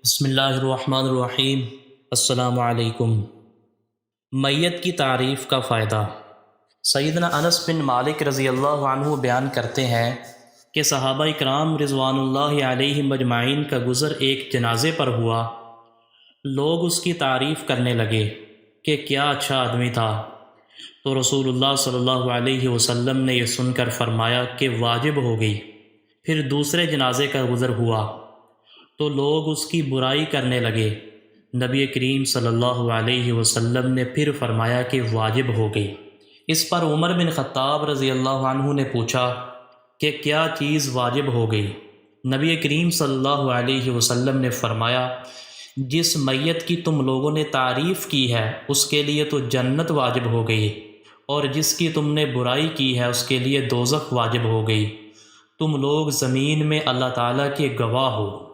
بسم اللہ الرحمن الرحیم۔ السلام علیکم۔ میت کی تعریف کا فائدہ۔ سیدنا انس بن مالک رضی اللہ عنہ بیان کرتے ہیں کہ صحابہ اکرام رضوان اللہ علیہم اجمعین کا گزر ایک جنازے پر ہوا۔ لوگ اس کی تعریف کرنے لگے کہ کیا اچھا آدمی تھا، تو رسول اللہ صلی اللہ علیہ وسلم نے یہ سن کر فرمایا کہ واجب ہو گئی۔ پھر دوسرے جنازے کا گزر ہوا تو لوگ اس کی برائی کرنے لگے۔ نبی کریم صلی اللہ علیہ وسلم نے پھر فرمایا کہ واجب ہو گئی۔ اس پر عمر بن خطاب رضی اللہ عنہ نے پوچھا کہ کیا چیز واجب ہو گئی؟ نبی کریم صلی اللہ علیہ وسلم نے فرمایا، جس میت کی تم لوگوں نے تعریف کی ہے اس کے لیے تو جنت واجب ہو گئی، اور جس کی تم نے برائی کی ہے اس کے لیے دوزخ واجب ہو گئی۔ تم لوگ زمین میں اللہ تعالیٰ کے گواہ ہو۔